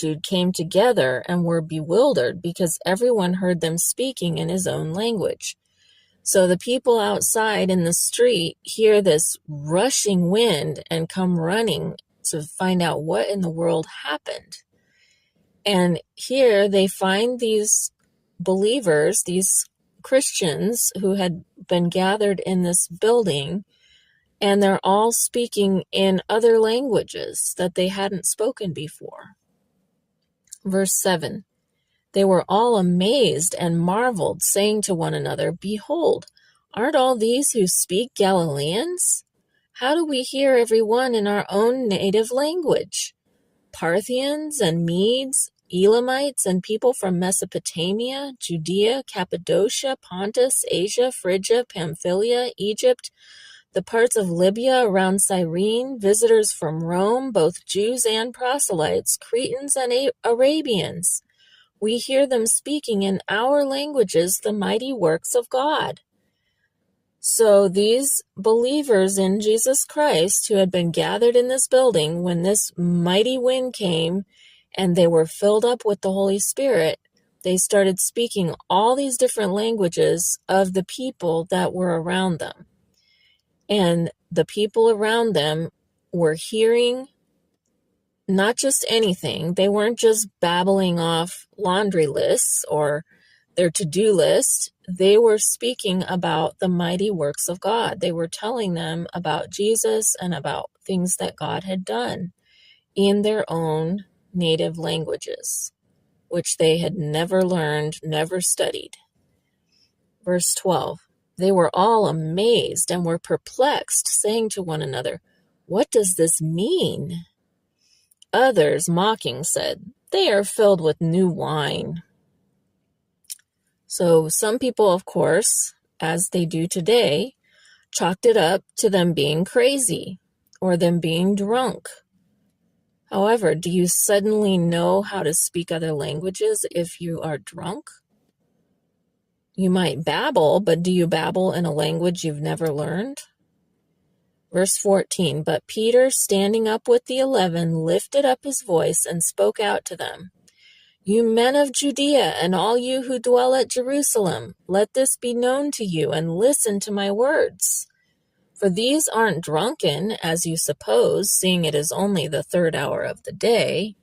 multitude came together and were bewildered because everyone heard them speaking in his own language. So the people outside in the street hear this rushing wind and come running to find out what in the world happened. And here they find these believers, these Christians who had been gathered in this building, and they're all speaking in other languages that they hadn't spoken before. Verse 7, they were all amazed and marveled, saying to one another, "Behold, aren't all these who speak Galileans? How do we hear every one in our own native language? Parthians and Medes, Elamites and people from Mesopotamia, Judea, Cappadocia, Pontus, Asia, Phrygia, Pamphylia, Egypt, the parts of Libya around Cyrene, visitors from Rome, both Jews and proselytes, Cretans and Arabians. We hear them speaking in our languages the mighty works of God." So these believers in Jesus Christ who had been gathered in this building when this mighty wind came and they were filled up with the Holy Spirit, they started speaking all these different languages of the people that were around them. And the people around them were hearing not just anything. They weren't just babbling off laundry lists or their to-do list. They were speaking about the mighty works of God. They were telling them about Jesus and about things that God had done in their own native languages, which they had never learned, never studied. Verse 12, they were all amazed and were perplexed, saying to one another, "What does this mean?" Others, mocking, said, "They are filled with new wine." So some people, of course, as they do today, chalked it up to them being crazy or them being drunk. However, do you suddenly know how to speak other languages if you are drunk? You might babble, but do you babble in a language you've never learned? Verse 14, but Peter, standing up with the 11, lifted up his voice and spoke out to them. "You men of Judea and all you who dwell at Jerusalem, let this be known to you and listen to my words. For these aren't drunken, as you suppose, seeing it is only the 3rd hour of the day.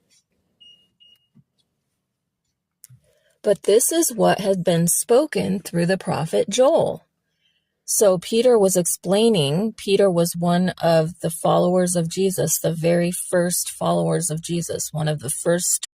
But this is what had been spoken through the prophet Joel." So Peter was explaining, Peter was one of the followers of Jesus, the very first followers of Jesus, one of the first